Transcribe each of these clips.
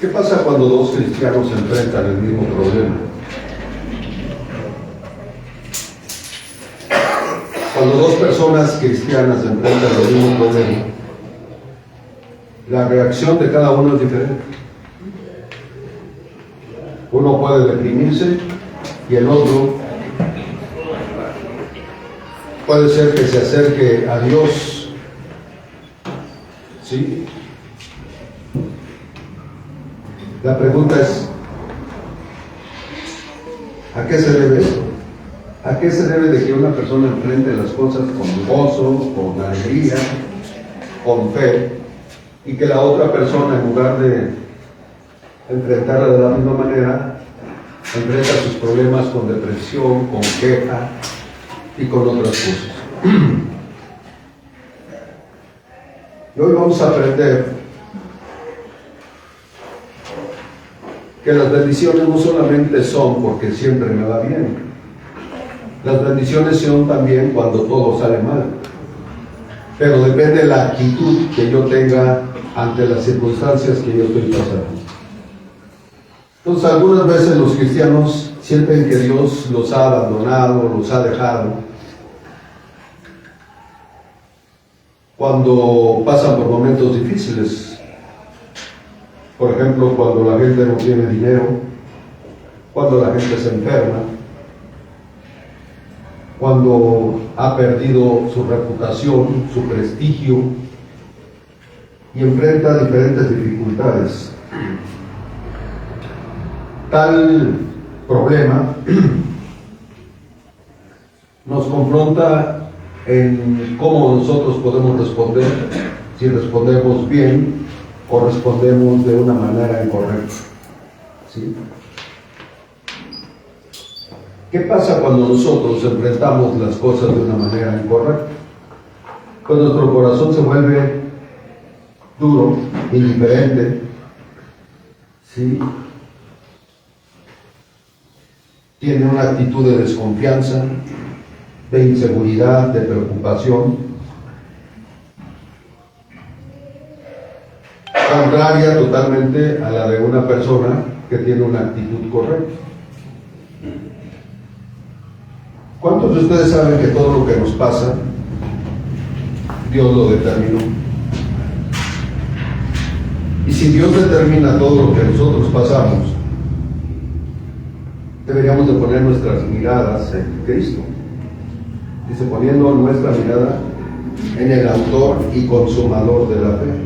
¿Qué pasa cuando dos cristianos se enfrentan el mismo problema? Cuando dos personas cristianas se enfrentan el mismo problema, la reacción de cada uno es diferente. Uno puede deprimirse y el otro puede ser que se acerque a Dios. ¿Sí? La pregunta es, ¿a qué se debe eso? ¿A qué se debe de que una persona enfrente las cosas con gozo, con alegría, con fe, y que la otra persona, en lugar de enfrentarla de la misma manera, enfrenta sus problemas con depresión, con queja y con otras cosas? Y hoy vamos a aprender que las bendiciones no solamente son porque siempre me va bien. Las bendiciones son también cuando todo sale mal. Pero depende de la actitud que yo tenga ante las circunstancias que yo estoy pasando. Entonces, algunas veces los cristianos sienten que Dios los ha abandonado, los ha dejado, cuando pasan por momentos difíciles. Por ejemplo, cuando la gente no tiene dinero, cuando la gente se enferma, cuando ha perdido su reputación, su prestigio y enfrenta diferentes dificultades. Tal problema nos confronta en cómo nosotros podemos responder, si respondemos bien o respondemos de una manera incorrecta. ¿Sí? ¿Qué pasa cuando nosotros enfrentamos las cosas de una manera incorrecta? Pues nuestro corazón se vuelve duro, indiferente, ¿sí? Tiene una actitud de desconfianza, de inseguridad, de preocupación, contraria totalmente a la de una persona que tiene una actitud correcta. ¿Cuántos de ustedes saben que todo lo que nos pasa, Dios lo determinó? Y si Dios determina todo lo que nosotros pasamos, deberíamos de poner nuestras miradas en Cristo. Dice, poniendo nuestra mirada en el autor y consumador de la fe.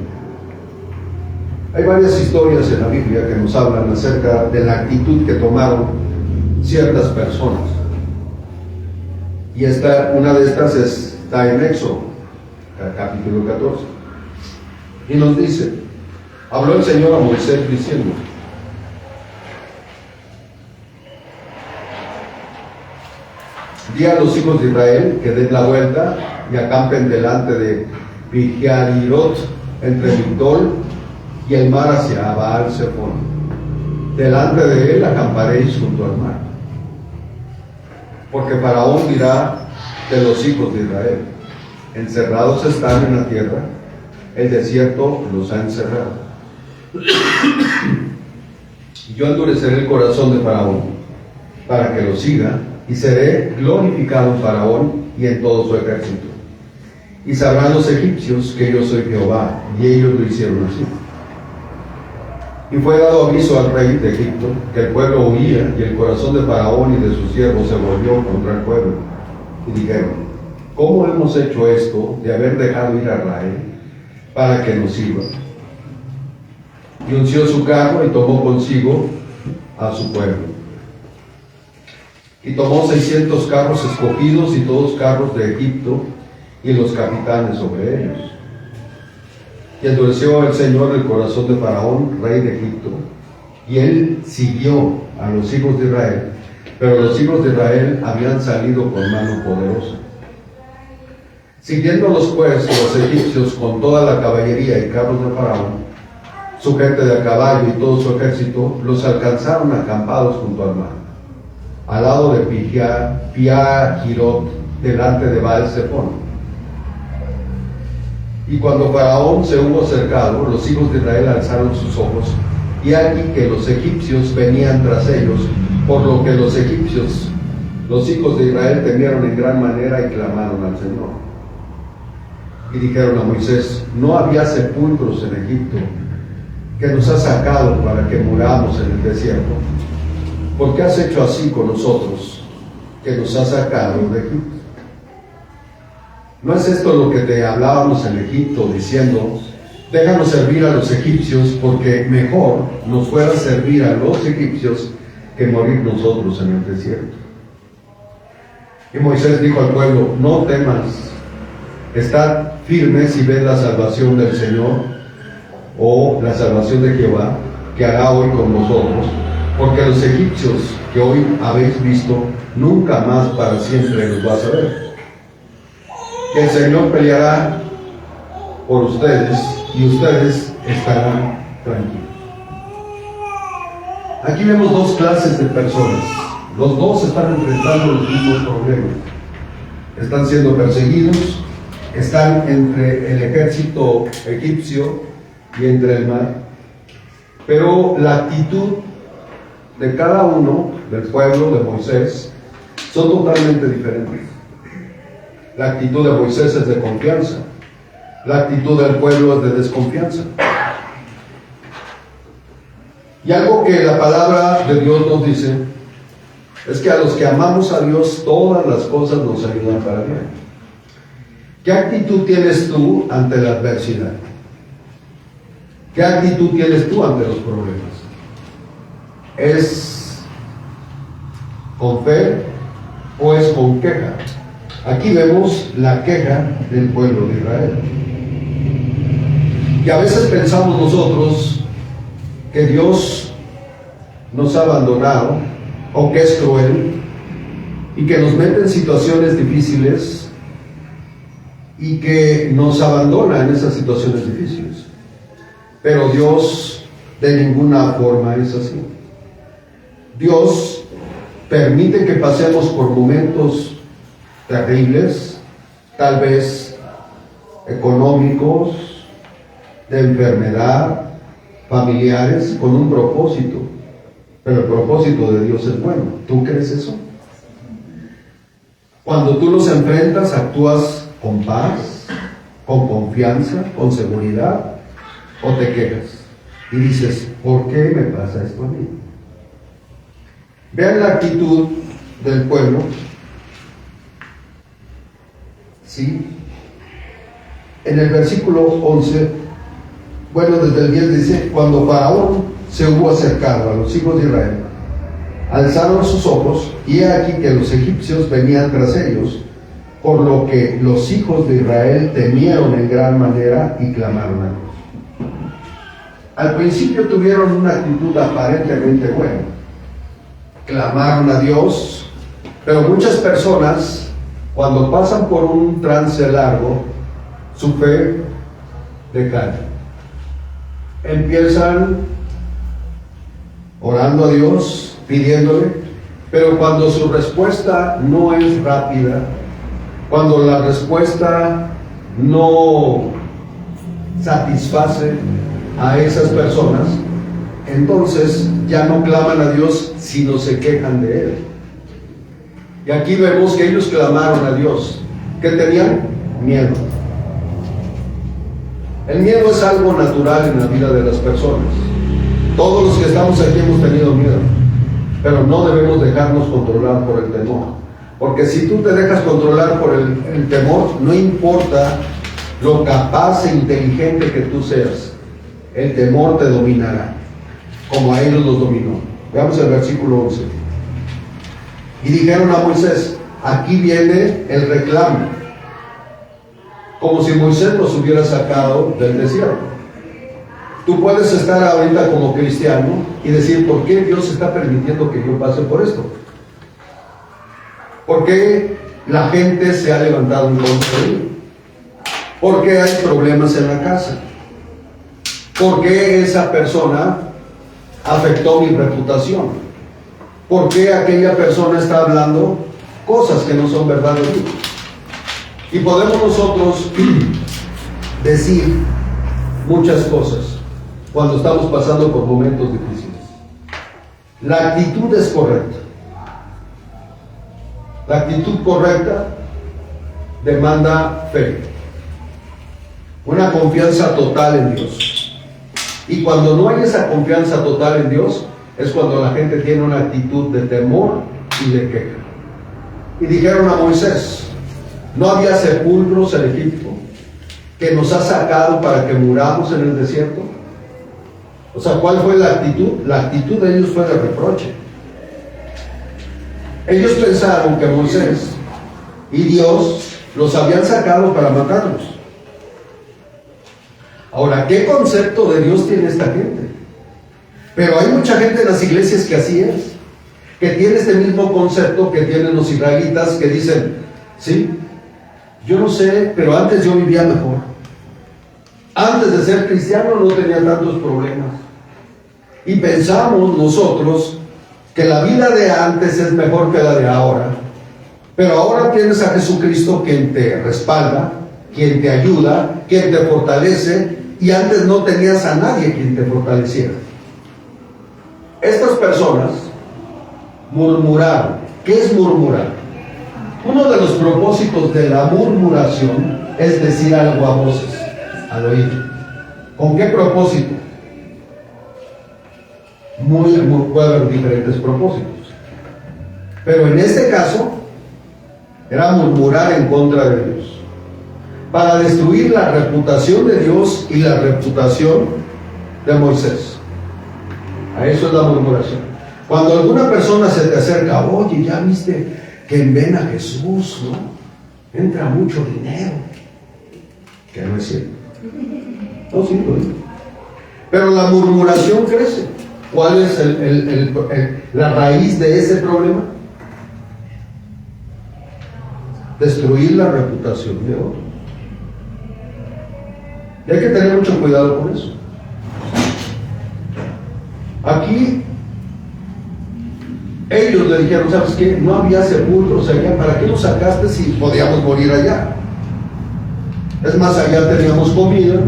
Hay varias historias en la Biblia que nos hablan acerca de la actitud que tomaron ciertas personas. Y una de estas está en Éxodo, capítulo 14. Y nos dice, habló el Señor a Moisés diciendo, di a los hijos de Israel que den la vuelta y acampen delante de Pi-Hahirot, entre Migdol y el mar hacia Baal-Zephón. Delante de él acamparéis junto al mar. Porque Faraón dirá de los hijos de Israel, encerrados están en la tierra, el desierto los ha encerrado. Y yo endureceré el corazón de Faraón para que lo siga, y seré glorificado en Faraón y en todo su ejército. Y sabrán los egipcios que yo soy Jehová, y ellos lo hicieron así. Y fue dado aviso al rey de Egipto que el pueblo huía, y el corazón de Faraón y de sus siervos se volvió contra el pueblo. Y dijeron, ¿cómo hemos hecho esto de haber dejado ir a Israel para que nos sirva? Y unció su carro y tomó consigo a su pueblo. Y tomó 600 carros escogidos y todos carros de Egipto y los capitanes sobre ellos. Y endureció el Señor el corazón de Faraón, rey de Egipto, y él siguió a los hijos de Israel, pero los hijos de Israel habían salido con mano poderosa. Siguiéndolos pues los egipcios con toda la caballería y carros de Faraón, su gente de a caballo y todo su ejército, los alcanzaron acampados junto al mar, al lado de Pi-Hahirot, delante de Baal-Zephón. Y cuando Faraón se hubo acercado, los hijos de Israel alzaron sus ojos y aquí que los egipcios venían tras ellos, por lo que los egipcios, los hijos de Israel, temieron en gran manera y clamaron al Señor. Y dijeron a Moisés: no había sepulcros en Egipto, que nos has sacado para que muramos en el desierto. ¿Por qué has hecho así con nosotros, que nos has sacado de Egipto? ¿No es esto lo que te hablábamos en Egipto, diciendo: déjanos servir a los egipcios, porque mejor nos fuera servir a los egipcios que morir nosotros en el desierto? Y Moisés dijo al pueblo: no temas, estad firmes y ved la salvación del Señor, o la salvación de Jehová, que hará hoy con vosotros, porque los egipcios que hoy habéis visto, nunca más para siempre los vas a ver. Que el Señor peleará por ustedes y ustedes estarán tranquilos. Aquí vemos dos clases de personas. Los dos están enfrentando los mismos problemas. Están siendo perseguidos, están entre el ejército egipcio y entre el mar. Pero la actitud de cada uno del pueblo de Moisés son totalmente diferentes. La actitud de Moisés es de confianza. La actitud del pueblo es de desconfianza. Y algo que la palabra de Dios nos dice es que a los que amamos a Dios, todas las cosas nos ayudan para bien. ¿Qué actitud tienes tú ante la adversidad? ¿Qué actitud tienes tú ante los problemas? ¿Es con fe o es con queja? Aquí vemos la queja del pueblo de Israel. Y a veces pensamos nosotros que Dios nos ha abandonado o que es cruel y que nos mete en situaciones difíciles y que nos abandona en esas situaciones difíciles. Pero Dios de ninguna forma es así. Dios permite que pasemos por momentos terribles, tal vez económicos, de enfermedad, familiares, con un propósito. Pero el propósito de Dios es bueno. ¿Tú crees eso? Cuando tú los enfrentas, actúas con paz, con confianza, con seguridad, o te quejas y dices: ¿por qué me pasa esto a mí? Vean la actitud del pueblo. ¿Sí? En el versículo 11, bueno, desde el 10 dice: cuando Faraón se hubo acercado a los hijos de Israel, alzaron sus ojos, y he aquí que los egipcios venían tras ellos, por lo que los hijos de Israel temieron en gran manera y clamaron a Dios. Al principio tuvieron una actitud aparentemente buena, clamaron a Dios, pero muchas personas, cuando pasan por un trance largo, su fe decae. Empiezan orando a Dios, pidiéndole, pero cuando su respuesta no es rápida, cuando la respuesta no satisface a esas personas, entonces ya no claman a Dios, sino se quejan de Él. Y aquí vemos que ellos clamaron a Dios. ¿Qué tenían? Miedo. El miedo es algo natural en la vida de las personas. Todos los que estamos aquí hemos tenido miedo, pero no debemos dejarnos controlar por el temor. Porque si tú te dejas controlar por el temor, no importa lo capaz e inteligente que tú seas, el temor te dominará, como a ellos los dominó. Veamos el versículo 11. Y dijeron a Moisés: aquí viene el reclamo, como si Moisés los hubiera sacado del desierto. Tú puedes estar ahorita como cristiano y decir: ¿por qué Dios está permitiendo que yo pase por esto? ¿Por qué la gente se ha levantado en contra de mí? ¿Por qué hay problemas en la casa? ¿Por qué esa persona afectó mi reputación? ¿Por qué aquella persona está hablando cosas que no son verdad de mí? Y podemos nosotros decir muchas cosas. cuando estamos pasando por momentos difíciles. La actitud es correcta. La actitud correcta demanda fe, una confianza total en Dios. Y cuando no hay esa confianza total en Dios, es cuando la gente tiene una actitud de temor y de queja. Y dijeron a Moisés: ¿no había sepulcros en Egipto que nos ha sacado para que muramos en el desierto? O sea, ¿cuál fue la actitud? La actitud de ellos fue de reproche. Ellos pensaron que Moisés y Dios los habían sacado para matarlos. Ahora, ¿qué concepto de Dios tiene esta gente? Pero hay mucha gente en las iglesias que así es, que tiene este mismo concepto que tienen los israelitas, que dicen: sí, yo no sé, pero antes yo vivía mejor. Antes de ser cristiano no tenía tantos problemas. Y pensamos nosotros que la vida de antes es mejor que la de ahora. Pero ahora tienes a Jesucristo, quien te respalda, quien te ayuda, quien te fortalece, y antes no tenías a nadie quien te fortaleciera. Estas personas murmuraron. ¿Qué es murmurar? Uno de los propósitos de la murmuración es decir algo a voces, al oído. ¿Con qué propósito? Puede haber diferentes propósitos. Pero en este caso, era murmurar en contra de Dios, para destruir la reputación de Dios y la reputación de Moisés. A eso es la murmuración. Cuando alguna persona se te acerca: oye, ya viste que en Ven a Jesús, ¿no?, entra mucho dinero. Que no es cierto. No, sí, lo digo. Pero la murmuración crece. ¿Cuál es la raíz de ese problema? Destruir la reputación de otro. Y hay que tener mucho cuidado con eso. Aquí ellos le dijeron: ¿sabes qué? No había sepulcros allá, ¿para qué nos sacaste si podíamos morir allá? Es más, allá teníamos comida.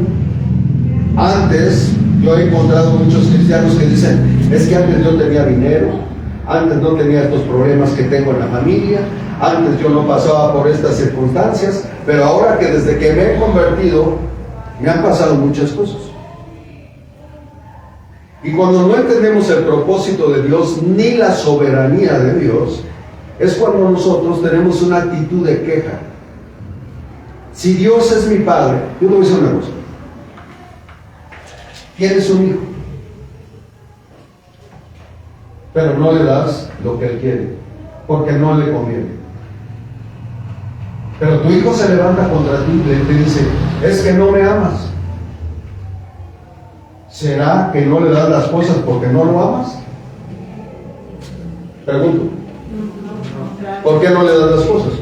Antes, yo he encontrado muchos cristianos que dicen: es que antes yo tenía dinero, antes no tenía estos problemas que tengo en la familia, antes yo no pasaba por estas circunstancias, pero ahora que desde que me he convertido, me han pasado muchas cosas. Y cuando no entendemos el propósito de Dios ni la soberanía de Dios, es cuando nosotros tenemos una actitud de queja. Si Dios es mi padre, yo te voy a decir una cosa: tienes un hijo, pero no le das lo que él quiere, porque no le conviene. Pero tu hijo se levanta contra ti y te dice: es que no me amas. ¿Será que no le das las cosas porque no lo amas? Pregunto. ¿Por qué no le das las cosas?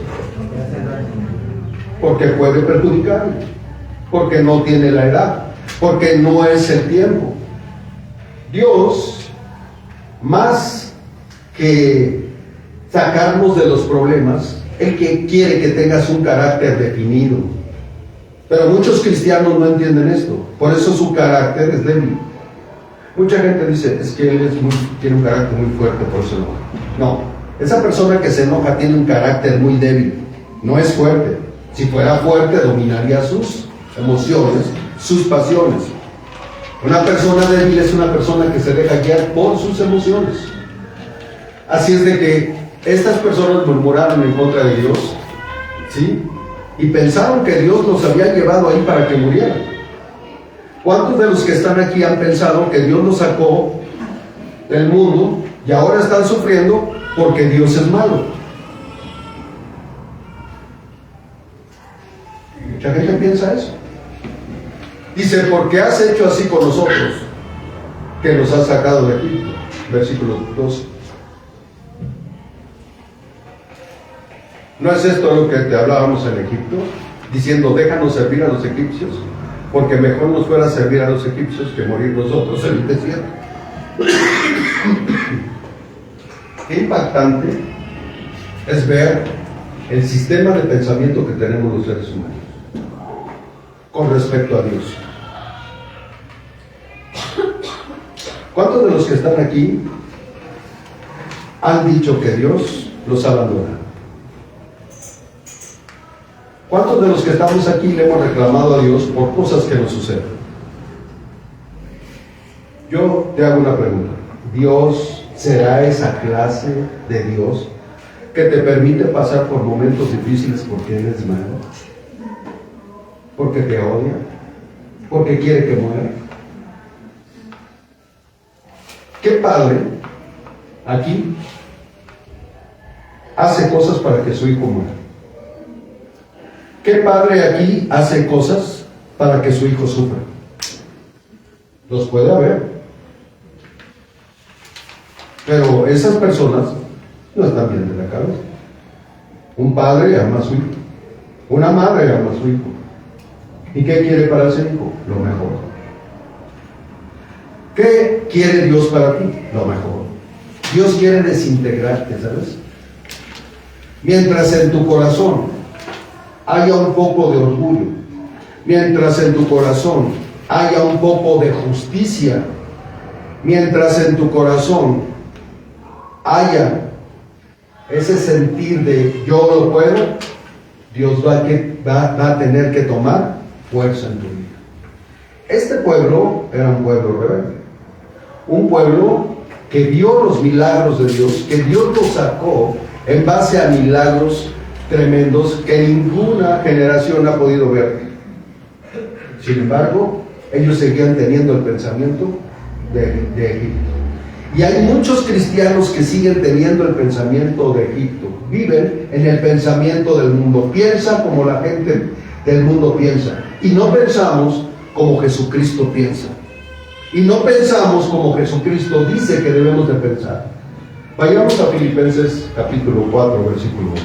Porque puede perjudicarle, porque no tiene la edad, porque no es el tiempo. Dios, más que sacarnos de los problemas, Él que quiere que tengas un carácter definido. Pero muchos cristianos no entienden esto, por eso su carácter es débil. Mucha gente dice: es que él tiene un carácter muy fuerte, por eso enoja. No, esa persona que se enoja tiene un carácter muy débil, no es fuerte. Si fuera fuerte, dominaría sus emociones, sus pasiones. Una persona débil es una persona que se deja guiar por sus emociones. Así es de que estas personas murmuraron en contra de Dios, ¿sí?, y pensaron que Dios los había llevado ahí para que murieran. ¿Cuántos de los que están aquí han pensado que Dios los sacó del mundo y ahora están sufriendo porque Dios es malo? Mucha gente piensa eso. Dice: ¿por qué has hecho así con nosotros, que nos has sacado de Egipto? Versículo 12. ¿No es esto lo que te hablábamos en Egipto? Diciendo: déjanos servir a los egipcios, porque mejor nos fuera servir a los egipcios que morir nosotros en el desierto. Qué impactante es ver el sistema de pensamiento que tenemos los seres humanos con respecto a Dios. ¿Cuántos de los que están aquí han dicho que Dios los abandona? ¿Cuántos de los que estamos aquí le hemos reclamado a Dios por cosas que nos suceden? Yo te hago una pregunta. ¿Dios será esa clase de Dios que te permite pasar por momentos difíciles porque eres malo? ¿Porque te odia? ¿Porque quiere que muera? ¿Qué padre aquí hace cosas para que su hijo muera? ¿Qué padre aquí hace cosas para que su hijo sufra? Los puede haber. Pero esas personas no están bien de la cabeza. Un padre ama a su hijo. Una madre ama a su hijo. ¿Y qué quiere para ese hijo? Lo mejor. ¿Qué quiere Dios para ti? Lo mejor. Dios quiere desintegrarte, ¿sabes? Mientras en tu corazón haya un poco de orgullo, mientras en tu corazón haya un poco de justicia, mientras en tu corazón haya ese sentir de yo lo puedo, Dios va a tener que tomar fuerza en tu vida. Este pueblo era un pueblo rebelde, un pueblo que vio los milagros de Dios, que Dios los sacó en base a milagros tremendos que ninguna generación ha podido ver. Sin embargo, ellos seguían teniendo el pensamiento de Egipto. Y hay muchos cristianos que siguen teniendo el pensamiento de Egipto. Viven en el pensamiento del mundo. Piensan como la gente del mundo piensa. Y no pensamos como Jesucristo piensa. Y no pensamos como Jesucristo dice que debemos de pensar. Vayamos a Filipenses capítulo 4, versículo 8.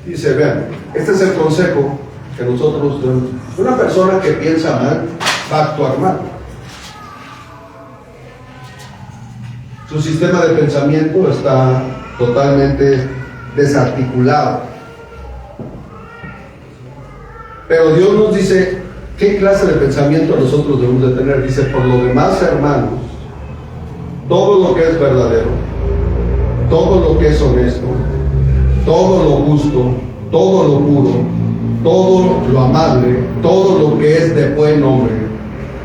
Dice, vean, este es el consejo que nosotros tenemos. Una persona que piensa mal va a actuar mal. Su sistema de pensamiento está totalmente desarticulado. Pero Dios nos dice qué clase de pensamiento nosotros debemos de tener. Dice, por lo demás, hermanos, todo lo que es verdadero, todo lo que es honesto, todo lo justo, todo lo puro, todo lo amable, todo lo que es de buen nombre,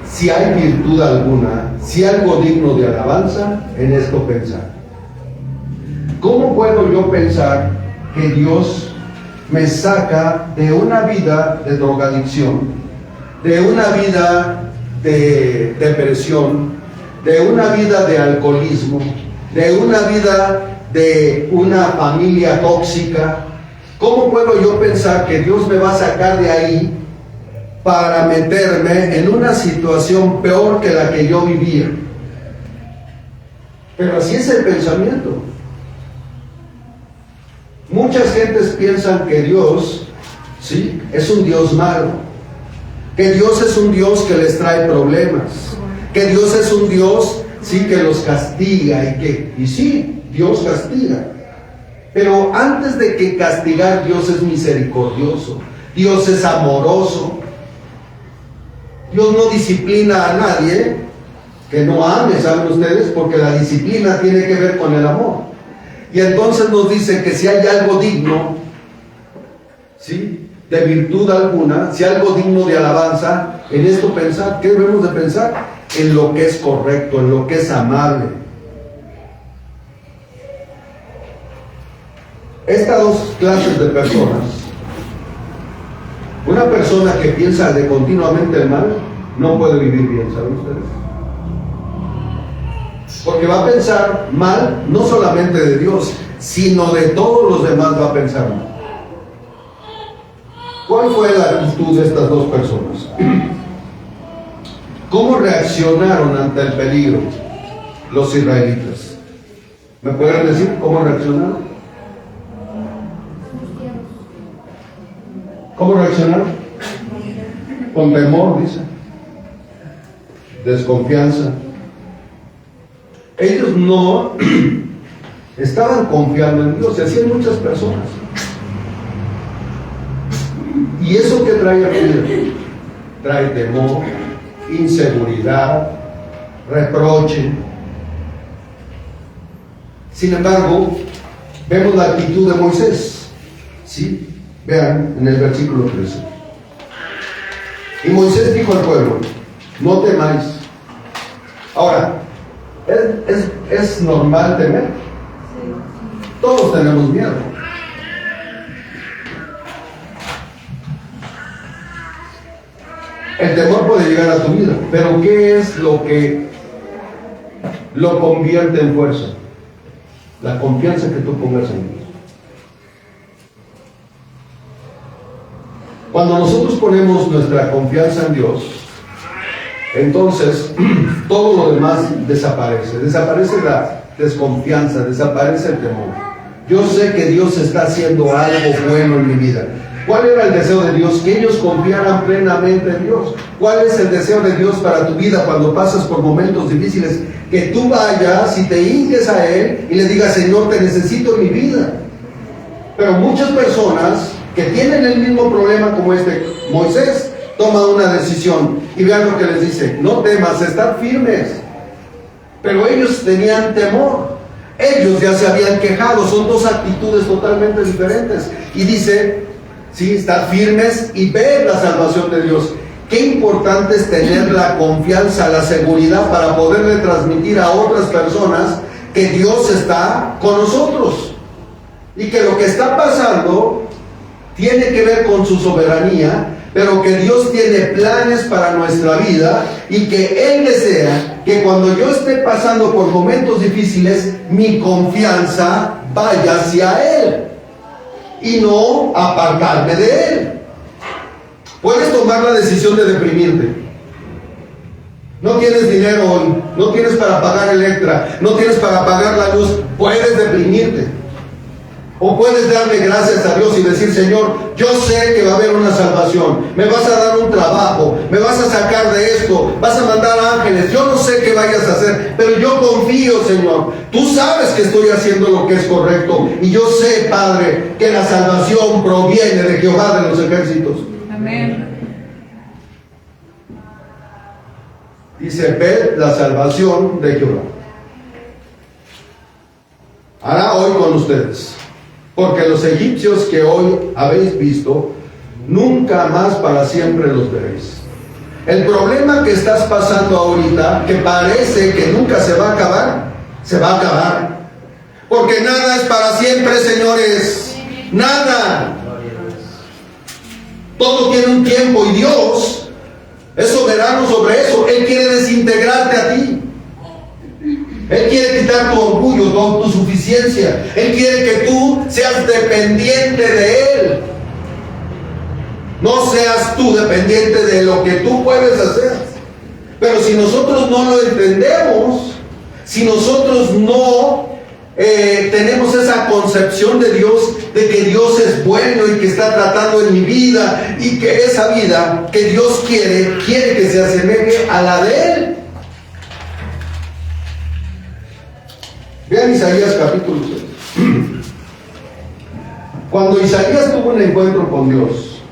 si hay virtud alguna, si algo digno de alabanza, en esto pensar. ¿Cómo puedo yo pensar que Dios me saca de una vida de drogadicción, de una vida de depresión, de una vida de alcoholismo, de una vida de una familia tóxica? ¿Cómo puedo yo pensar que Dios me va a sacar de ahí para meterme en una situación peor que la que yo vivía? Pero así es el pensamiento. Muchas gentes piensan que Dios, ¿sí?, es un Dios malo, que Dios es un Dios que les trae problemas, que Dios es un Dios, sí, que los castiga, y sí, Dios castiga. Pero antes de que castigar, Dios es misericordioso, Dios es amoroso. Dios no disciplina a nadie que no ame, ¿saben ustedes? Porque la disciplina tiene que ver con el amor. Y entonces nos dice que si hay algo digno, ¿sí?, de virtud alguna, si algo digno de alabanza, en esto pensar. ¿Qué debemos de pensar? En lo que es correcto, en lo que es amable. Estas dos clases de personas, una persona que piensa de continuamente el mal, no puede vivir bien, ¿saben ustedes? Porque va a pensar mal, no solamente de Dios, sino de todos los demás va a pensar mal. ¿Cuál fue la actitud de estas dos personas? ¿Cómo reaccionaron ante el peligro los israelitas? ¿Me pueden decir cómo reaccionaron? ¿Cómo reaccionaron? Con temor, dice. desconfianza. Ellos no estaban confiando en Dios, y así hay muchas personas. ¿Y eso qué trae a tu vida? Trae temor, inseguridad, reproche. Sin embargo, vemos la actitud de Moisés. ¿Sí? Vean en el versículo 13. Y Moisés dijo al pueblo: no temáis. Ahora, ¿es normal temer? Todos tenemos miedo. El temor puede llegar a tu vida, pero ¿qué es lo que lo convierte en fuerza? La confianza que tú pongas en Dios. Cuando nosotros ponemos nuestra confianza en Dios, entonces todo lo demás desaparece. Desaparece la desconfianza, desaparece el temor. Yo sé que Dios está haciendo algo bueno en mi vida. ¿Cuál era el deseo de Dios? Que ellos confiaran plenamente en Dios. ¿Cuál es el deseo de Dios para tu vida cuando pasas por momentos difíciles? Que tú vayas y te hinques a Él y le digas: Señor, te necesito en mi vida. Pero muchas personas que tienen el mismo problema como Moisés toma una decisión, y vean lo que les dice: no temas, estad firmes. Pero ellos tenían temor. Ellos ya se habían quejado. Son dos actitudes totalmente diferentes. Y dice: sí, estad firmes y ved la salvación de Dios. Qué importante es tener la confianza, la seguridad para poderle transmitir a otras personas que Dios está con nosotros y que lo que está pasando tiene que ver con su soberanía, pero que Dios tiene planes para nuestra vida y que Él desea que cuando yo esté pasando por momentos difíciles, mi confianza vaya hacia Él y no apartarme de Él. Puedes tomar la decisión de deprimirte. No tienes dinero hoy, no tienes para pagar Electra, no tienes para pagar la luz. Puedes deprimirte. O puedes darle gracias a Dios y decir: Señor, yo sé que va a haber una salvación, me vas a dar un trabajo, me vas a sacar de esto, vas a mandar ángeles, yo no sé qué vayas a hacer, pero yo confío, Señor. Tú sabes que estoy haciendo lo que es correcto, y yo sé, Padre, que la salvación proviene de Jehová de los ejércitos. Amén. Dice: ved la salvación de Jehová. Hará hoy con ustedes. Porque los egipcios que hoy habéis visto, nunca más para siempre los veréis. El problema que estás pasando ahorita, que parece que nunca se va a acabar, se va a acabar. Porque nada es para siempre, señores. Nada. Todo tiene un tiempo, y Dios es soberano sobre eso. Él quiere desintegrarte a ti. Él quiere quitar tu orgullo, tu autosuficiencia. Él quiere que tú seas dependiente de Él. No seas tú dependiente de lo que tú puedes hacer. Pero si nosotros no lo entendemos, si nosotros no tenemos esa concepción de Dios, de que Dios es bueno y que está tratando en mi vida, y que esa vida que Dios quiere que se asemeje a la de Él. Vean Isaías capítulo 6. Cuando Isaías tuvo un encuentro con Dios,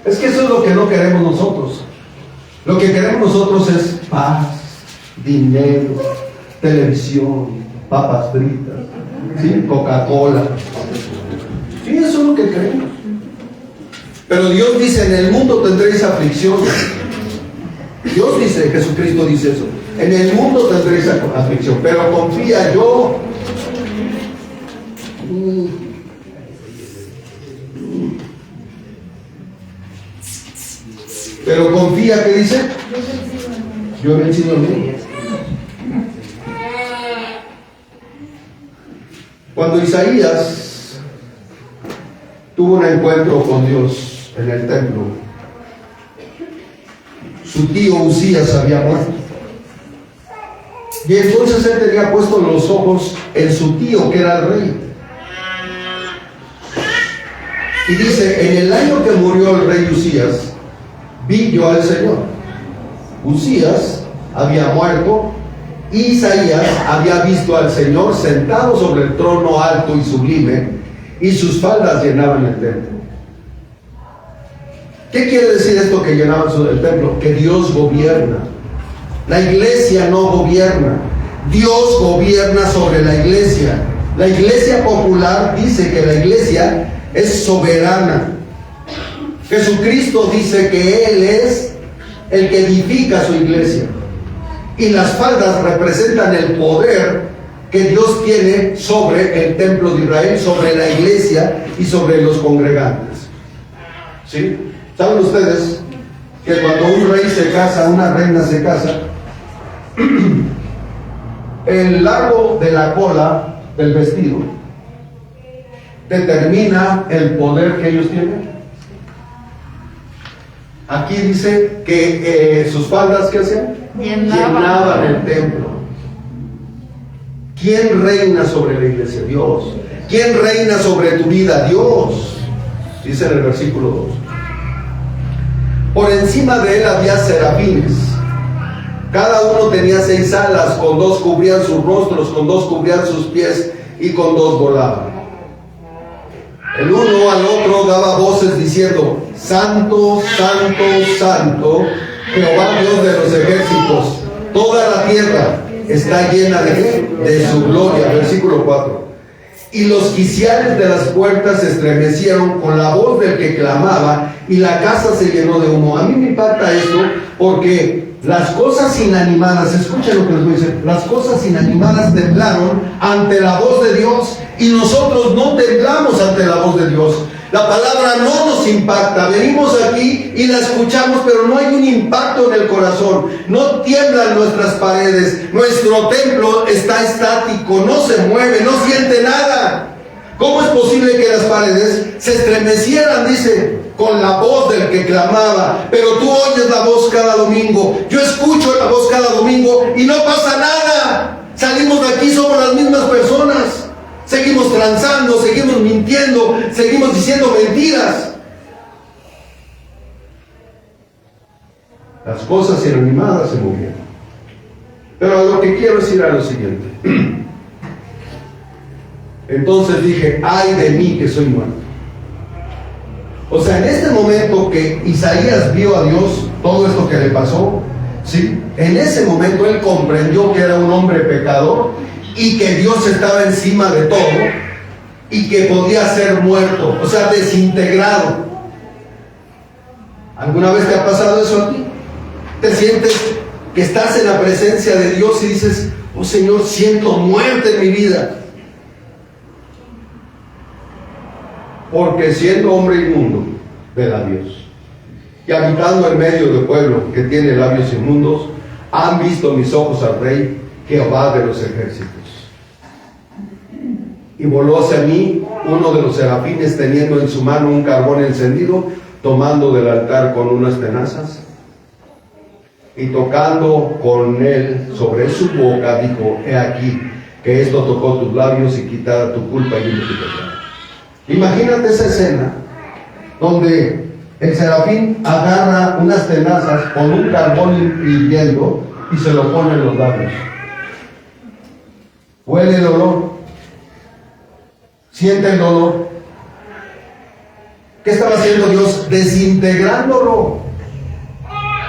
es que eso es lo que no queremos nosotros. Lo que queremos nosotros es paz, dinero, televisión, papas fritas, ¿sí? Coca-Cola. Sí, eso es lo que queremos. Pero Dios dice: en el mundo tendréis aflicción. Dios dice, Jesucristo dice eso: en el mundo tendréis aflicción, pero confía, yo pero confía, ¿qué dice? Yo he vencido el mundo. Cuando Isaías tuvo un encuentro con Dios en el templo, su tío Uzías había muerto. Y entonces él tenía puestos los ojos en su tío, que era el rey. Y dice: en el año que murió el rey Uzías, vi yo al Señor. Uzías había muerto, y Isaías había visto al Señor sentado sobre el trono alto y sublime, y sus faldas llenaban el templo. ¿Qué quiere decir esto que llenaban el templo? Que Dios gobierna. La iglesia no gobierna. Dios gobierna sobre la iglesia. La iglesia popular dice que la iglesia es soberana. Jesucristo dice que Él es el que edifica su iglesia. Y las faldas representan el poder que Dios tiene sobre el templo de Israel, sobre la iglesia y sobre los congregantes. ¿Sí? ¿Saben ustedes que cuando un rey se casa, una reina se casa, el largo de la cola del vestido determina el poder que ellos tienen? Aquí dice que sus faldas, ¿qué hacían? Llenaban el templo. ¿Quién reina sobre la iglesia? Dios. ¿Quién reina sobre tu vida? Dios. Dice en el versículo 2. Por encima de él había serafines. Cada uno tenía 6 alas, con 2 cubrían sus rostros, con 2 cubrían sus pies y con 2 volaban. El uno al otro daba voces diciendo: Santo, Santo, Santo, Jehová Dios de los ejércitos. Toda la tierra está llena de ¿qué? De su gloria. Versículo 4. Y los quiciales de las puertas se estremecieron con la voz del que clamaba, y la casa se llenó de humo. A mí me impacta esto porque las cosas inanimadas, escuchen lo que les voy a decir, las cosas inanimadas temblaron ante la voz de Dios, y nosotros no temblamos ante la voz de Dios. La palabra no nos impacta. Venimos aquí y la escuchamos, pero no hay un impacto en el corazón. No tiemblan nuestras paredes. Nuestro templo está estático, no se mueve, no siente nada. ¿Cómo es posible que las paredes se estremecieran? Dice, con la voz del que clamaba. Pero tú oyes la voz cada domingo. Yo escucho la voz cada domingo y no pasa nada. Salimos de aquí, somos las mismas personas. Seguimos transando, seguimos mintiendo, seguimos diciendo mentiras. Las cosas inanimadas se movieron. Pero lo que quiero decir es lo siguiente. Entonces dije: ay de mí que soy muerto. O sea, en este momento que Isaías vio a Dios, todo esto que le pasó, ¿sí? En ese momento él comprendió que era un hombre pecador y que Dios estaba encima de todo y que podía ser muerto, o sea, desintegrado. ¿Alguna vez te ha pasado eso a ti? Te sientes que estás en la presencia de Dios y dices: oh Señor, siento muerte en mi vida. Porque siendo hombre inmundo, ve a Dios. Y habitando en medio de pueblo que tiene labios inmundos, han visto mis ojos al Rey, Jehová de los ejércitos. Y voló hacia mí uno de los serafines, teniendo en su mano un carbón encendido, tomando del altar con unas tenazas, y tocando con él sobre su boca, dijo: he aquí que esto tocó tus labios, y quitada tu culpa y tu pecado. Imagínate esa escena donde el serafín agarra unas tenazas con un carbón hirviendo y se lo pone en los labios. Huele el olor, siente el dolor. ¿Qué estaba haciendo Dios? Desintegrándolo.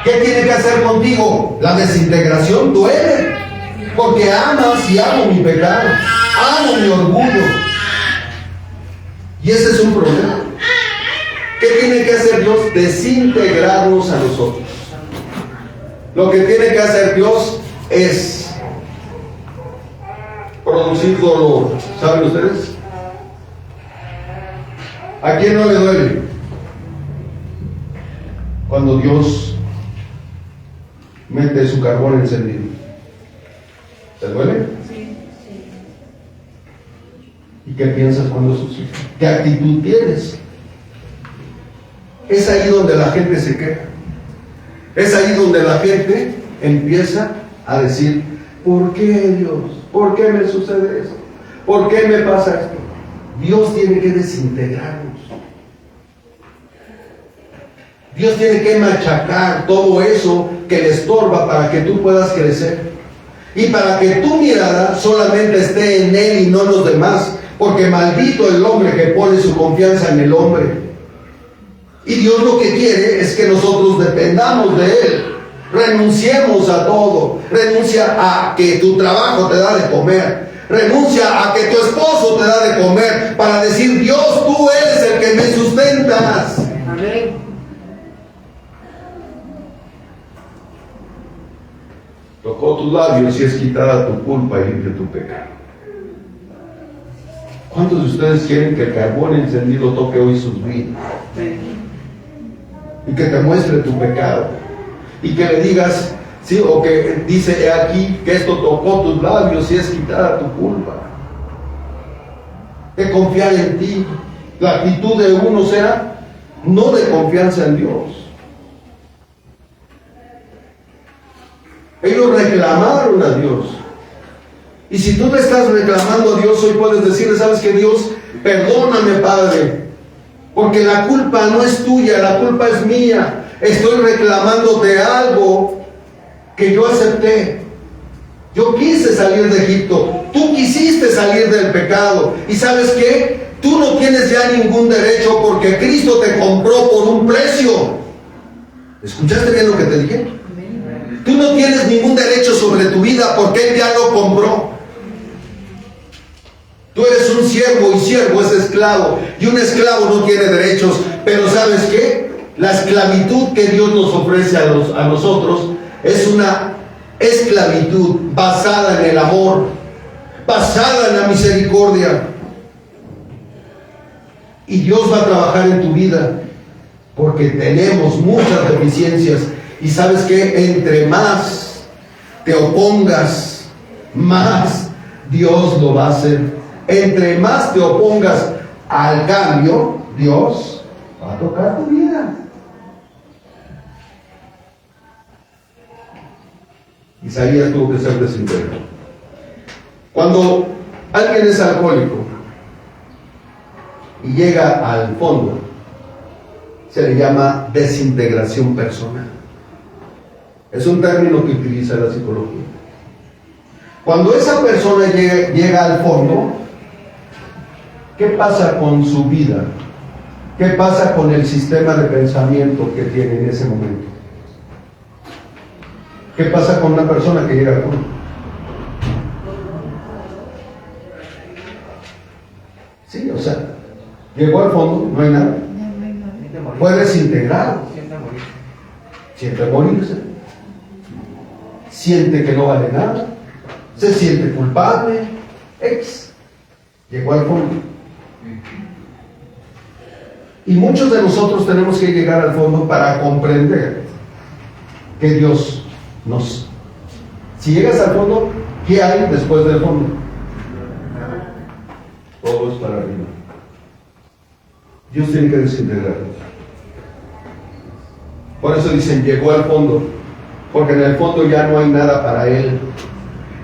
¿Qué tiene que hacer contigo? La desintegración duele, porque amas y amo mi pecado, amo mi orgullo. Y ese es un problema. ¿Qué tiene que hacer Dios? Desintegrarnos a nosotros. Lo que tiene que hacer Dios es producir dolor. ¿Saben ustedes? ¿A quién no le duele? Cuando Dios mete su carbón encendido. ¿Te duele? Sí. ¿Y qué piensas cuando sucede? ¿Qué actitud tienes? Es ahí donde la gente se queja. Es ahí donde la gente empieza a decir: ¿por qué, Dios? ¿Por qué me sucede esto? ¿Por qué me pasa esto? Dios tiene que desintegrarnos. Dios tiene que machacar todo eso que le estorba para que tú puedas crecer. Y para que tu mirada solamente esté en Él y no en los demás. Porque maldito el hombre que pone su confianza en el hombre. Y Dios lo que quiere es que nosotros dependamos de Él. Renunciemos a todo. Renuncia a que tu trabajo te da de comer. Renuncia a que tu esposo te da de comer. Para decir, Dios, tú eres el que me sustentas. Amén. Tocó tus labios y es quitada tu culpa y limpia tu pecado. ¿Cuántos de ustedes quieren que el carbón encendido toque hoy sus vidas? Y que te muestre tu pecado. Y que le digas, sí, o que dice he aquí que esto tocó tus labios y es quitada tu culpa. De confiar en ti. La actitud de uno será no de confianza en Dios. Ellos reclamaron a Dios. Y si tú le estás reclamando a Dios, hoy puedes decirle, ¿sabes qué, Dios? Perdóname, Padre, porque la culpa no es tuya, la culpa es mía. Estoy reclamándote algo que yo acepté. Yo quise salir de Egipto, tú quisiste salir del pecado. ¿Y sabes qué? Tú no tienes ya ningún derecho porque Cristo te compró por un precio. ¿Escuchaste bien lo que te dije? Tú no tienes ningún derecho sobre tu vida porque Él ya lo compró. Tú eres un siervo y siervo es esclavo. Y un esclavo no tiene derechos. Pero ¿sabes qué? La esclavitud que Dios nos ofrece a nosotros es una esclavitud basada en el amor, basada en la misericordia. Y Dios va a trabajar en tu vida porque tenemos muchas deficiencias. Y sabes que entre más te opongas, más Dios lo va a hacer. Entre más te opongas al cambio, Dios va a tocar tu vida. Isaías tuvo que ser desintegrado. Cuando alguien es alcohólico y llega al fondo, se le llama desintegración personal. Es un término que utiliza la psicología. Cuando esa persona llega al fondo, ¿qué pasa con su vida? ¿Qué pasa con el sistema de pensamiento que tiene en ese momento? ¿Qué pasa con una persona que llega al fondo? Sí, o sea, llegó al fondo, no hay nada. Fue desintegrado. Siente morirse. Siente que no vale nada, se siente culpable, llegó al fondo. Y muchos de nosotros tenemos que llegar al fondo para comprender que Dios nos... Si llegas al fondo, ¿qué hay después del fondo? Todo es para arriba. Dios tiene que desintegrarnos. Por eso dicen, llegó al fondo. Porque en el fondo ya no hay nada para Él.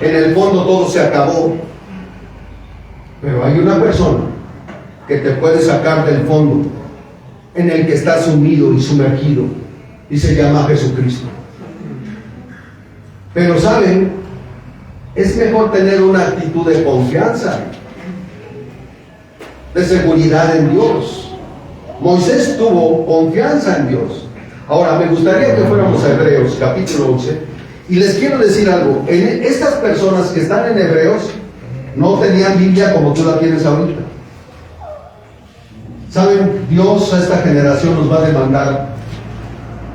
En el fondo todo se acabó. Pero hay una persona que te puede sacar del fondo en el que estás sumido y sumergido, y se llama Jesucristo. Pero ¿saben? Es mejor tener una actitud de confianza, de seguridad en Dios. Moisés tuvo confianza en Dios. Ahora, me gustaría que fuéramos a Hebreos, capítulo 11, y les quiero decir algo. Estas personas que están en Hebreos no tenían Biblia como tú la tienes ahorita. ¿Saben? Dios a esta generación nos va a demandar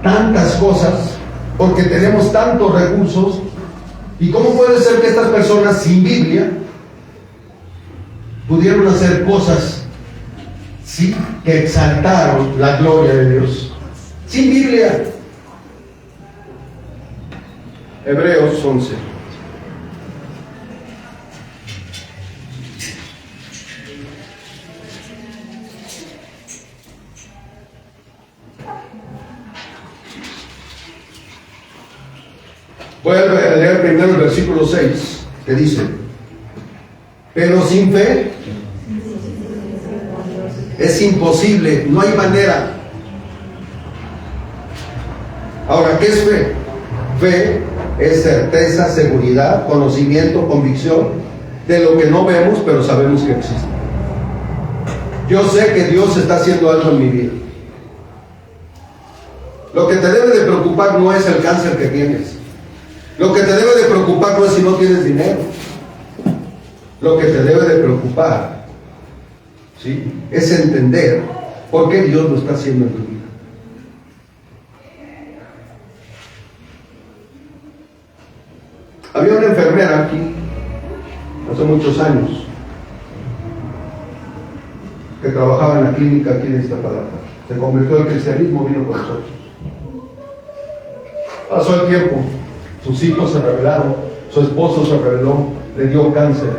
tantas cosas porque tenemos tantos recursos. ¿Y cómo puede ser que estas personas sin Biblia pudieron hacer cosas, sí, que exaltaron la gloria de Dios? Sin Biblia. Hebreos 11. Voy a leer primero el versículo 6, que dice: pero sin fe es imposible, no hay manera. Ahora, ¿qué es fe? Fe es certeza, seguridad, conocimiento, convicción de lo que no vemos, pero sabemos que existe. Yo sé que Dios está haciendo algo en mi vida. Lo que te debe de preocupar no es el cáncer que tienes. Lo que te debe de preocupar no es si no tienes dinero. Lo que te debe de preocupar, ¿sí?, es entender por qué Dios lo está haciendo en tu vida. Había una enfermera aquí, hace muchos años, que trabajaba en la clínica aquí en Iztapalapa. Se convirtió al cristianismo, vino con nosotros. Pasó el tiempo, sus hijos se rebelaron, su esposo se rebeló, le dio cáncer.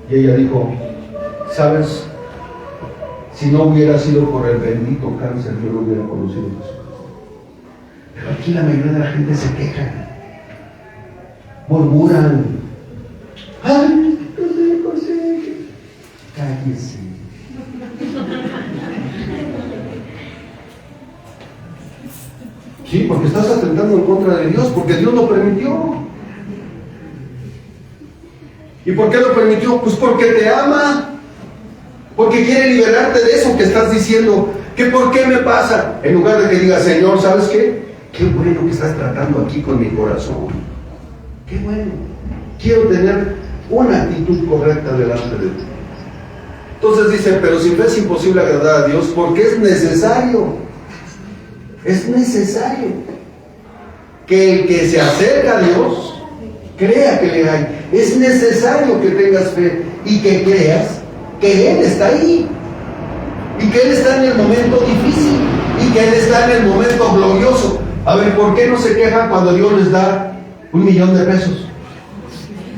Y ella dijo, ¿sabes? Si no hubiera sido por el bendito cáncer, yo no hubiera conocido a Jesús. Pero aquí la mayoría de la gente se queja, murmuran. ¡Ay, José! Cállese. Sí, porque estás atentando en contra de Dios, porque Dios lo permitió. ¿Y por qué lo permitió? Pues porque te ama, porque quiere liberarte de eso que estás diciendo, que por qué me pasa, en lugar de que digas, Señor, ¿sabes qué? Qué bueno que estás tratando aquí con mi corazón, qué bueno, quiero tener una actitud correcta delante de ti. Entonces dice, pero si es imposible agradar a Dios, porque es necesario que el que se acerca a Dios crea que le hay. Es necesario que tengas fe y que creas que Él está ahí, y que Él está en el momento difícil, y que Él está en el momento glorioso. A ver, ¿por qué no se quejan cuando Dios les da $1,000,000 de pesos?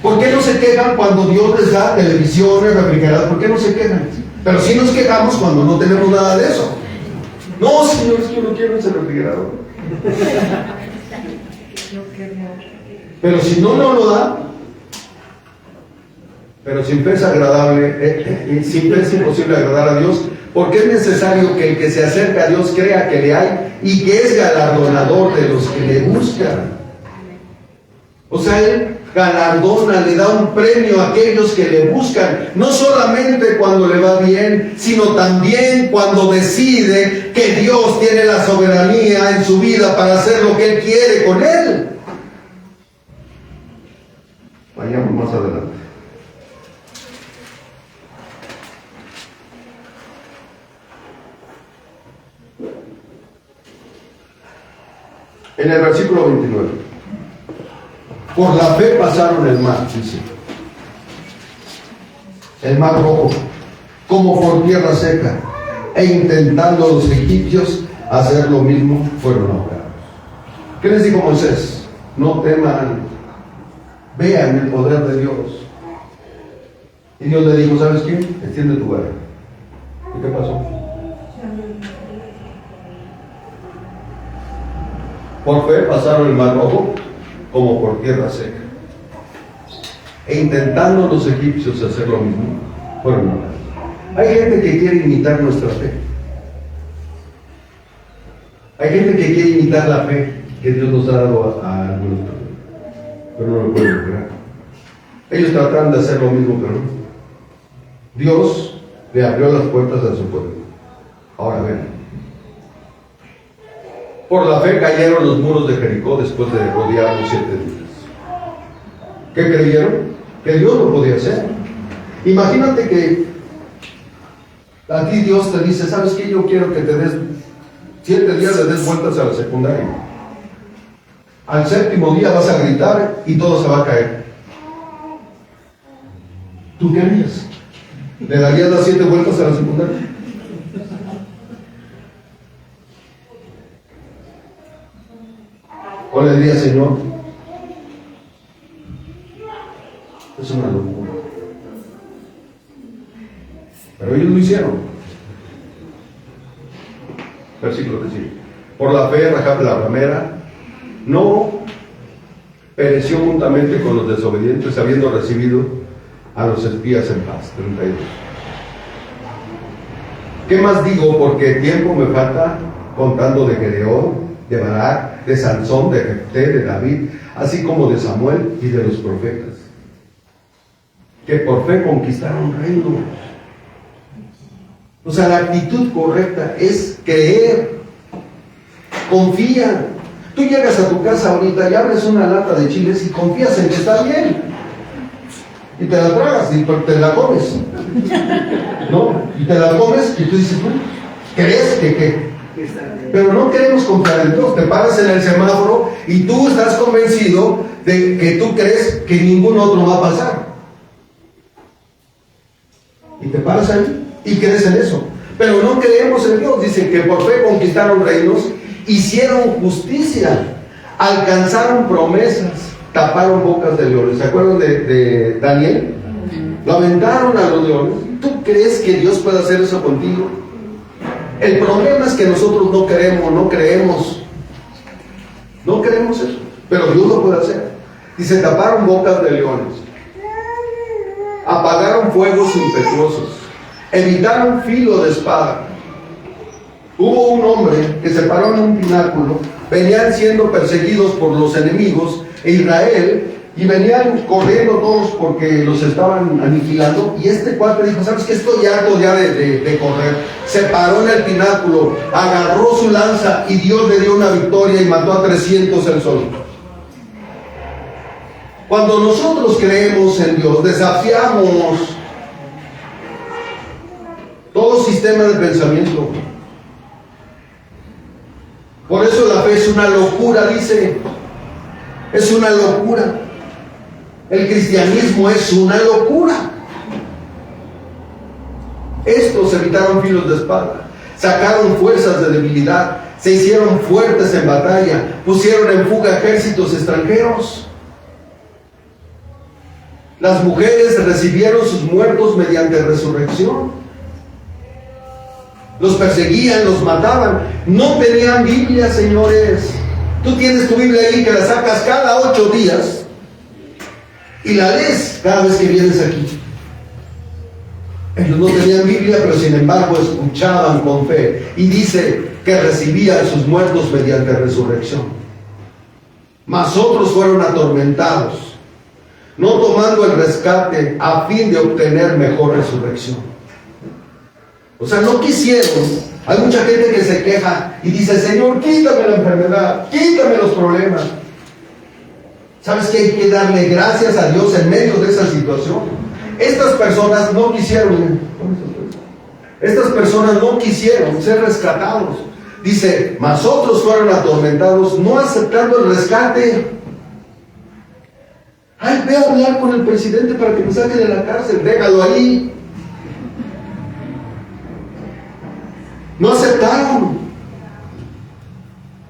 ¿Por qué no se quejan cuando Dios les da televisiones, refrigeradores? ¿Por qué no se quejan? Pero sí nos quejamos cuando no tenemos nada de eso. No, Señor, es que yo no quiero ese refrigerador. Pero si no lo da, pero sin fe es agradable, sin fe es imposible agradar a Dios, porque es necesario que el que se acerca a Dios crea que le hay y que es galardonador de los que le buscan. O sea, Él galardona, le da un premio a aquellos que le buscan, no solamente cuando le va bien, sino también cuando decide que Dios tiene la soberanía en su vida para hacer lo que Él quiere con él. Vayamos más adelante. En el versículo 29. Por la fe pasaron el mar, dice. El mar rojo, como por tierra seca, e intentando los egipcios hacer lo mismo, fueron ahogados. ¿Qué les dijo Moisés? No teman, vean el poder de Dios. Y Dios le dijo, ¿sabes qué? Extiende tu vara. ¿Y qué pasó? Por fe pasaron el mar rojo como por tierra seca, e intentando los egipcios hacer lo mismo, fueron ahogados. Hay gente que quiere imitar nuestra fe. Hay gente que quiere imitar la fe que Dios nos ha dado a nosotros, pero no lo pueden lograr. Ellos trataron de hacer lo mismo, pero no. Dios le abrió las puertas a su pueblo. Ahora ven. Por la fe cayeron los muros de Jericó después de rodearlos 7 días. ¿Qué creyeron? Que Dios lo podía hacer. Imagínate que a ti Dios te dice, ¿sabes qué? Yo quiero que te des 7 días, le des vueltas a la secundaria. Al 7º día vas a gritar y todo se va a caer. ¿Tú qué harías? ¿Le darías las 7 vueltas a la secundaria? ¿O le diría, Señor, es una locura? Pero ellos lo hicieron. Versículo que sigue. Por la fe, Rahab la ramera no pereció juntamente con los desobedientes, habiendo recibido a los espías en paz. 32. ¿Qué más digo? Porque tiempo me falta contando de Gedeón, de Barak, de Sansón, de Jefté, de David, así como de Samuel y de los profetas, que por fe conquistaron reinos. O sea, la actitud correcta es creer, confía. Tú llegas a tu casa ahorita y abres una lata de chiles y confías en que está bien. Y te la tragas y te la comes. ¿No? Y te la comes y tú dices, bueno, ¿crees que? Pero no queremos confiar en Dios. Te paras en el semáforo y tú estás convencido de que tú crees que ningún otro va a pasar. Y te paras ahí y crees en eso. Pero no creemos en Dios. Dicen que por fe conquistaron reinos, hicieron justicia, alcanzaron promesas, taparon bocas de leones. ¿Se acuerdan de Daniel? Lo aventaron a los leones. ¿Tú crees que Dios puede hacer eso contigo? El problema es que nosotros no creemos eso, pero Dios lo puede hacer. Dice, taparon bocas de leones, apagaron fuegos impetuosos, evitaron filo de espada. Hubo un hombre que se paró en un pináculo, venían siendo perseguidos por los enemigos de Israel, y venían corriendo todos porque los estaban aniquilando, y este cuate dijo, ¿sabes qué? Estoy harto ya de correr. Se paró en el pináculo, agarró su lanza y Dios le dio una victoria y mató a 300 él solo. Cuando nosotros creemos en Dios, desafiamos todo sistema de pensamiento. Por eso la fe es una locura, dice. Es una locura. El cristianismo es una locura. Estos evitaron filos de espada, sacaron fuerzas de debilidad, se hicieron fuertes en batalla, pusieron en fuga ejércitos extranjeros. Las mujeres recibieron sus muertos mediante resurrección. Los perseguían, los mataban. No tenían Biblia, señores. Tú tienes tu Biblia ahí que la sacas cada 8 días y la lees cada vez que vienes aquí. Ellos no tenían Biblia, pero sin embargo escuchaban con fe. Y dice que recibían sus muertos mediante resurrección. Mas otros fueron atormentados, no tomando el rescate a fin de obtener mejor resurrección. O sea, no quisieron. Hay mucha gente que se queja y dice, Señor, quítame la enfermedad, quítame los problemas. ¿Sabes qué? Hay que darle gracias a Dios en medio de esa situación. Estas personas no quisieron ser rescatados. Dice, mas otros fueron atormentados, no aceptando el rescate. Ay, ve a hablar con el presidente para que me saque de la cárcel, déjalo ahí. No aceptaron.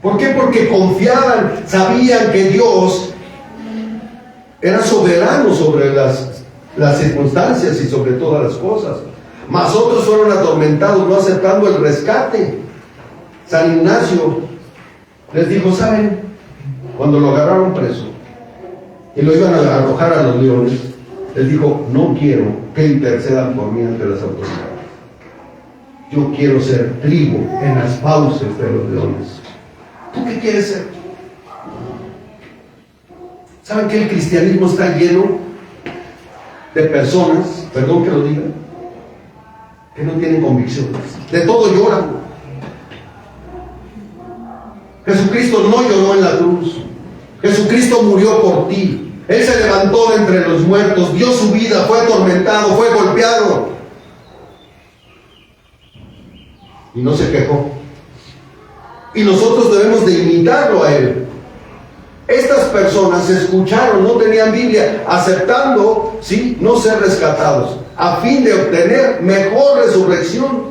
¿Por qué? Porque confiaban, sabían que Dios era soberano sobre las circunstancias y sobre todas las cosas. Mas otros fueron atormentados, no aceptando el rescate. San Ignacio les dijo, ¿saben? Cuando lo agarraron preso y lo iban a arrojar a los leones, les dijo, no quiero que intercedan por mí ante las autoridades. Yo quiero ser trigo en las fauces de los leones. ¿Tú qué quieres ser? ¿Saben que el cristianismo está lleno de personas, perdón que lo diga, que no tienen convicciones? De todo lloran. Jesucristo no lloró en la cruz. Jesucristo murió por ti. Él se levantó de entre los muertos, dio su vida, fue atormentado, fue golpeado. Y no se quejó. Y nosotros debemos de imitarlo a Él. Estas personas escucharon, no tenían Biblia, aceptando, ¿sí?, no ser rescatados, a fin de obtener mejor resurrección.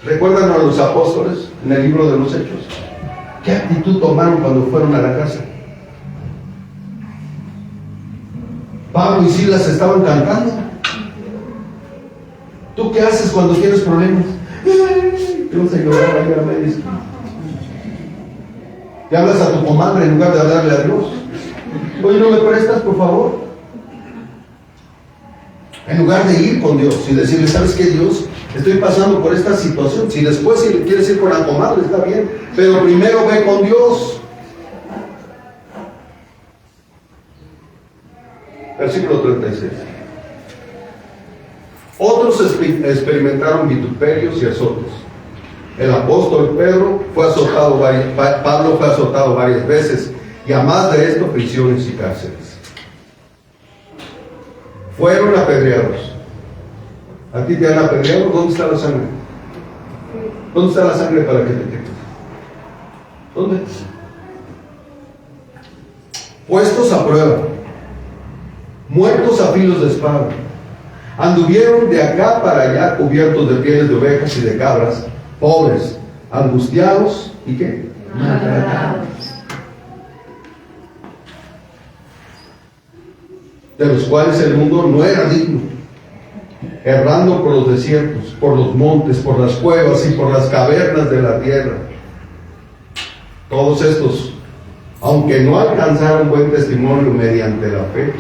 ¿Recuerdan a los apóstoles en el libro de los Hechos? ¿Qué actitud tomaron cuando fueron a la cárcel? Pablo y Silas estaban cantando. ¿Tú qué haces cuando tienes problemas? Te vas a llorar, ayúdame. Te hablas a tu comadre en lugar de hablarle a Dios. Oye, ¿no me prestas, por favor? En lugar de ir con Dios y decirle, ¿sabes qué, Dios? estoy pasando por esta situación. Si después si quieres ir con la comadre, está bien, pero primero ve con Dios. Versículo 36. Otros experimentaron vituperios y azotes. El apóstol Pablo fue azotado varias veces, y a más de esto, prisiones y cárceles. Fueron apedreados. ¿A ti te han apedreado? ¿Dónde está la sangre? ¿Dónde está la sangre para que te quedes? ¿Dónde? Puestos a prueba, muertos a filos de espada, anduvieron de acá para allá cubiertos de pieles de ovejas y de cabras, pobres, angustiados y ¿qué? Maltratados. De los cuales el mundo no era digno, errando por los desiertos, por los montes, por las cuevas y por las cavernas de la tierra. Todos estos, aunque no alcanzaron buen testimonio mediante la fe,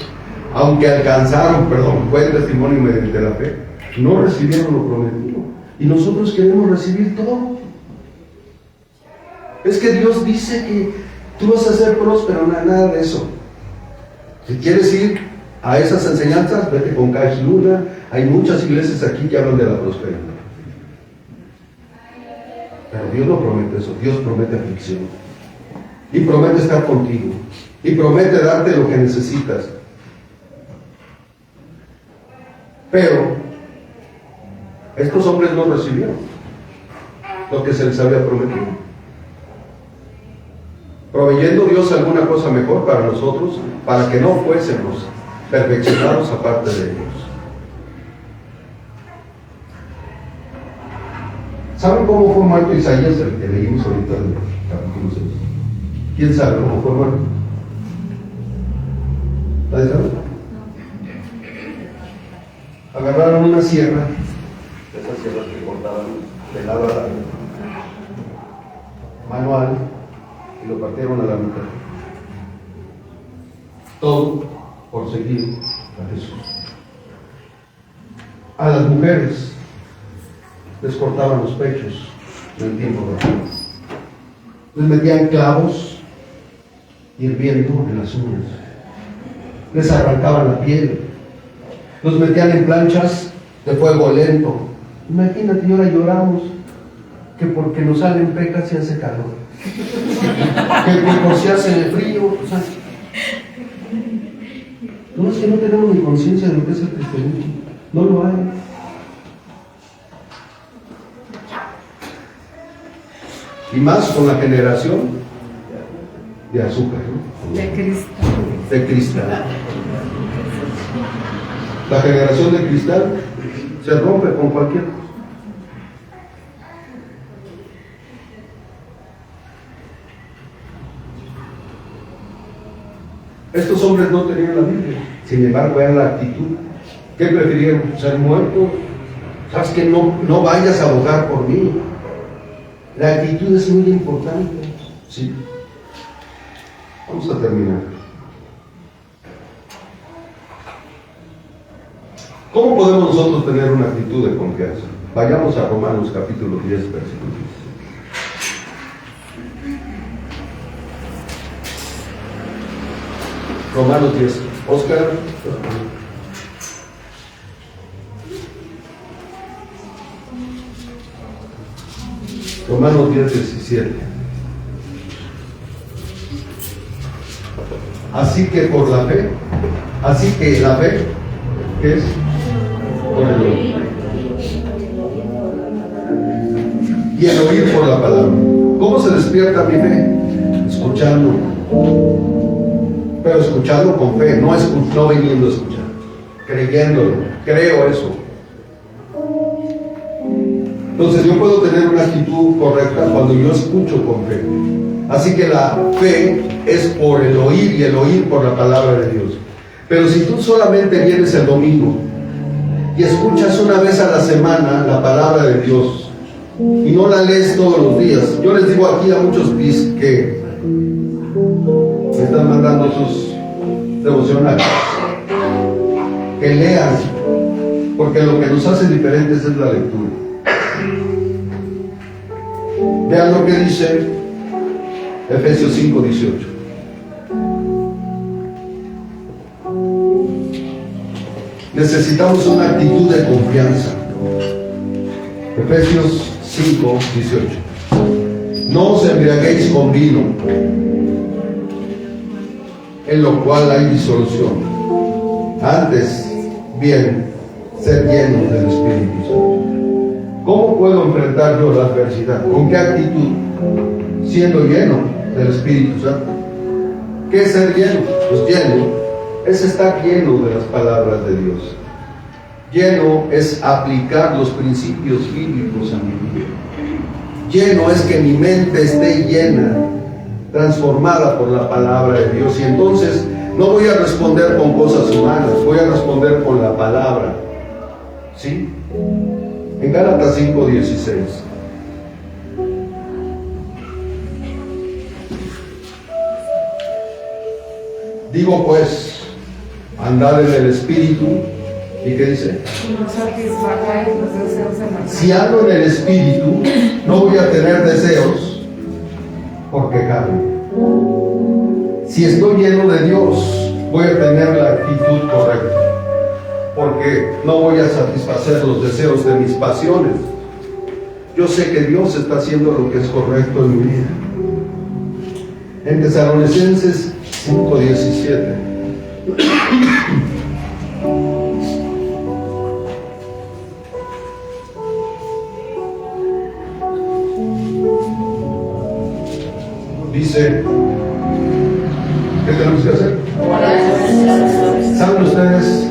buen testimonio mediante la fe, no recibieron lo prometido. Y nosotros queremos recibir todo. Es que Dios dice que tú vas a ser próspero, nada de eso. Si quieres ir a esas enseñanzas, vete con Cash Luna. Hay muchas iglesias aquí que hablan de la prosperidad. Pero Dios no promete eso. Dios promete aflicción. Y promete estar contigo. Y promete darte lo que necesitas. Pero estos hombres no recibieron lo que se les había prometido. Proveyendo Dios alguna cosa mejor para nosotros, para que no fuésemos perfeccionados aparte de ellos. ¿Saben cómo fue muerto Isaías, el que leímos ahorita en el capítulo 6? ¿Quién sabe cómo fue muerto? ¿Nadie sabe? Agarraron una sierra, esas sierras que cortaban de lado a lado, manual, y lo partieron a la mitad. Todo por seguir a Jesús. A las mujeres les cortaban los pechos en el tiempo de Jesús. Les metían clavos hirviendo en las uñas. Les arrancaban la piel. Los metían en planchas de fuego lento. Imagínate, y ahora lloramos que porque nos salen pecas y hace calor. Que por si hace frío. O sea, no, es que no tenemos ni conciencia de lo que es el cristianismo. No lo hay. Y más con la generación de azúcar, ¿no? De cristal. De cristal. La generación de cristal se rompe con cualquier cosa. Estos hombres no tenían la Biblia, sin embargo vean la actitud. ¿Qué prefirieron? ¿Ser muertos? ¿Sabes que no vayas a abogar por mí? La actitud es muy importante. Sí. Vamos a terminar. ¿Cómo podemos nosotros tener una actitud de confianza? Vayamos a Romanos capítulo 10, versículo 10. Romanos 10. Oscar. Romanos 10, 17. Así que la fe es por el oír. Y el oír por la palabra. ¿Cómo se despierta mi fe? Escuchando. Pero escuchando con fe, no viniendo a escuchar. Creyéndolo. Creo eso. Entonces yo puedo tener una actitud correcta cuando yo escucho con fe. Así que la fe es por el oír y el oír por la palabra de Dios. Pero si tú solamente vienes el domingo y escuchas una vez a la semana la palabra de Dios y no la lees todos los días, yo les digo aquí a muchos que me están mandando sus devocionales, que lean, porque lo que nos hace diferentes es la lectura. Vean lo que dice Efesios 5:18. Necesitamos una actitud de confianza. Efesios 5:18. No os embriaguéis con vino, en lo cual hay disolución. Antes, bien, ser llenos del Espíritu Santo. ¿Cómo puedo enfrentar yo la adversidad? ¿Con qué actitud? Siendo lleno del Espíritu Santo. ¿Qué es ser lleno? Pues lleno es estar lleno de las palabras de Dios. Lleno es aplicar los principios bíblicos a mi vida. Lleno es que mi mente esté llena, transformada por la palabra de Dios. Y entonces no voy a responder con cosas humanas, voy a responder con la palabra. ¿Sí? En Gálatas 5:16. Digo pues, andad en el Espíritu. ¿Y qué dice? Si ando en el Espíritu, no voy a tener deseos porque carne. Si estoy lleno de Dios, voy a tener la actitud correcta, porque no voy a satisfacer los deseos de mis pasiones. Yo sé que Dios está haciendo lo que es correcto en mi vida. En Tesalonicenses 5:17. Dice, ¿qué tenemos que hacer? ¿Saben ustedes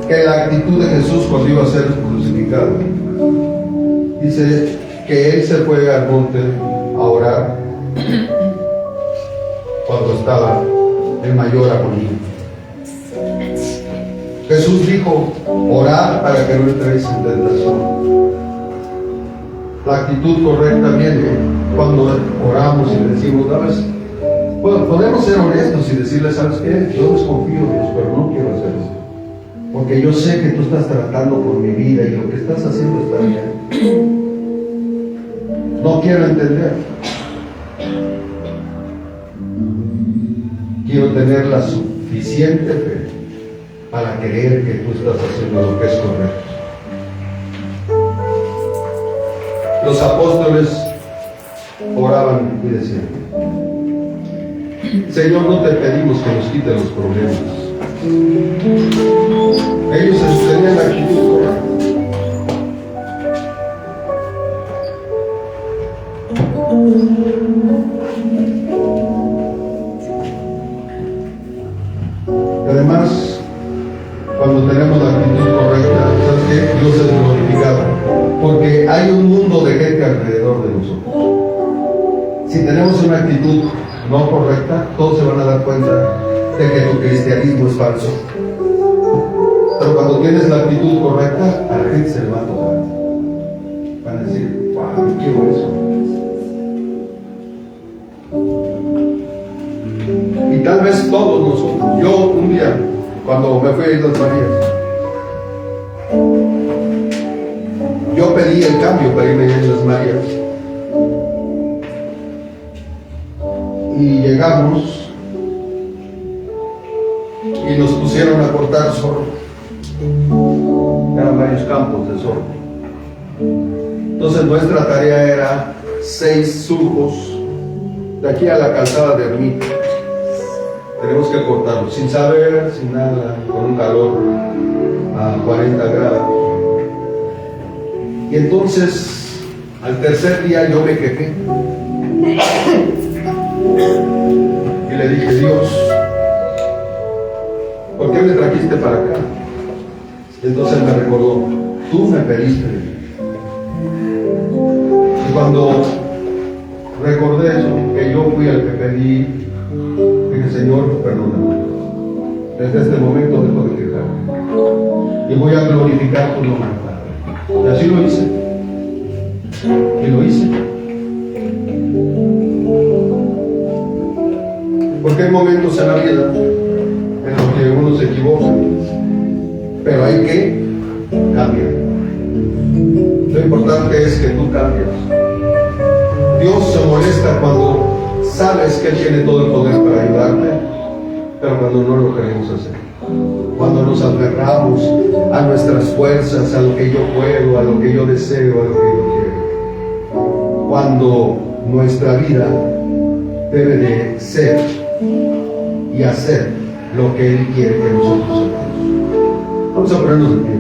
que la actitud de Jesús cuando iba a ser crucificado? Dice que Él se fue al monte a orar cuando estaba en mayor agonía. Jesús dijo, orad para que no entréis en tentación. La actitud correcta viene cuando oramos y le decimos, ¿sabes? Bueno, podemos ser honestos y decirle, ¿sabes qué? Yo desconfío de Dios, pero no quiero hacer eso. Porque yo sé que tú estás tratando con mi vida y lo que estás haciendo está bien. No quiero entender. Quiero tener la suficiente fe para creer que tú estás haciendo lo que es correcto. Los apóstoles oraban y decían, Señor, no te pedimos que nos quites los problemas. Ellos tenían la actitud correcta. Además, cuando tenemos la actitud correcta, ¿sabes qué? Dios es glorificado, porque hay un mundo de gente alrededor de nosotros. Si tenemos una actitud no correcta, todos se van a dar cuenta de que tu cristianismo es falso. Pero cuando tienes la actitud correcta, a la gente se le va a tocar. Van a decir, wow, yo quiero eso. Y tal vez todos nosotros. Yo un día, cuando me fui a Islas Marías, yo pedí el cambio para irme a Islas Marías. Y llegamos y nos pusieron a cortar zorro. Eran varios campos de zorro. Entonces nuestra tarea era 6 surcos de aquí a la calzada de Ermita. Tenemos que cortarlos sin saber, sin nada, con un calor a 40 grados. Y entonces al tercer día yo me quejé. Y le dije, Dios, ¿por qué me trajiste para acá? Y entonces me recordó, tú me pediste. Y cuando recordé eso, que yo fui el que pedí, dije, Señor, perdóname. Desde este momento dejo de quejarme. Y voy a glorificar tu nombre, Padre. Y así lo hice. Y lo hice. Porque hay momentos en la vida en los que uno se equivoca, pero hay que cambiar. Lo importante es que tú cambies. Dios se molesta cuando sabes que Él tiene todo el poder para ayudarte, pero cuando no lo queremos hacer. Cuando nos aferramos a nuestras fuerzas, a lo que yo puedo, a lo que yo deseo, a lo que yo quiero. Cuando nuestra vida debe de ser y hacer lo que Él quiere que nosotros hagamos. Vamos a ponernos de pie.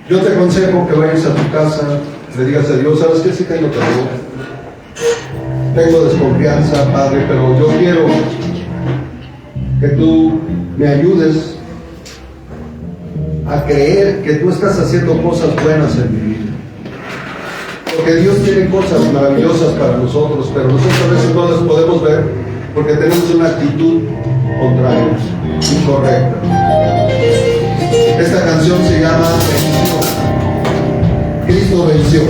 Yo te aconsejo que vayas a tu casa, le digas a Dios, ¿sabes qué? Sí tengo temor, tengo desconfianza, Padre, pero yo quiero que tú me ayudes a creer que tú estás haciendo cosas buenas en mi vida. Porque Dios tiene cosas maravillosas para nosotros, pero nosotros a veces no las podemos ver porque tenemos una actitud contraria, incorrecta. Esta canción se llama Cristo venció.